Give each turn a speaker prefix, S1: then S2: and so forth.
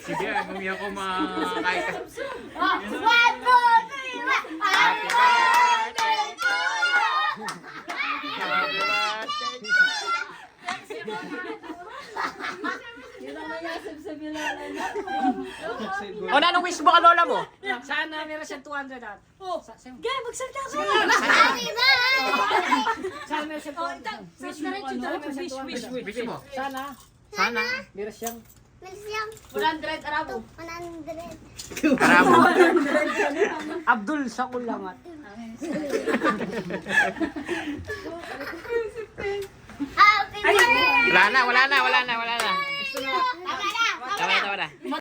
S1: Sige, kung yan ko makakain ka.
S2: 1, 2, 3, Happy birthday to you!
S1: Happy birthday. O, anong wish mo ka lola mo?
S3: Sana meron siyang 200 at.
S2: Gay, magsalita ka!
S4: Happy birthday!
S3: Sana meron siyang 200.
S1: Wish mo?
S3: Sana.
S1: Sana.
S3: Meron siyang
S4: Meron
S2: 100 arabo.
S4: 100.
S1: Aramo.
S3: Abdul sa kulangat.
S4: Happy birthday!
S1: Wala na.
S2: Tama na!
S1: Tama na.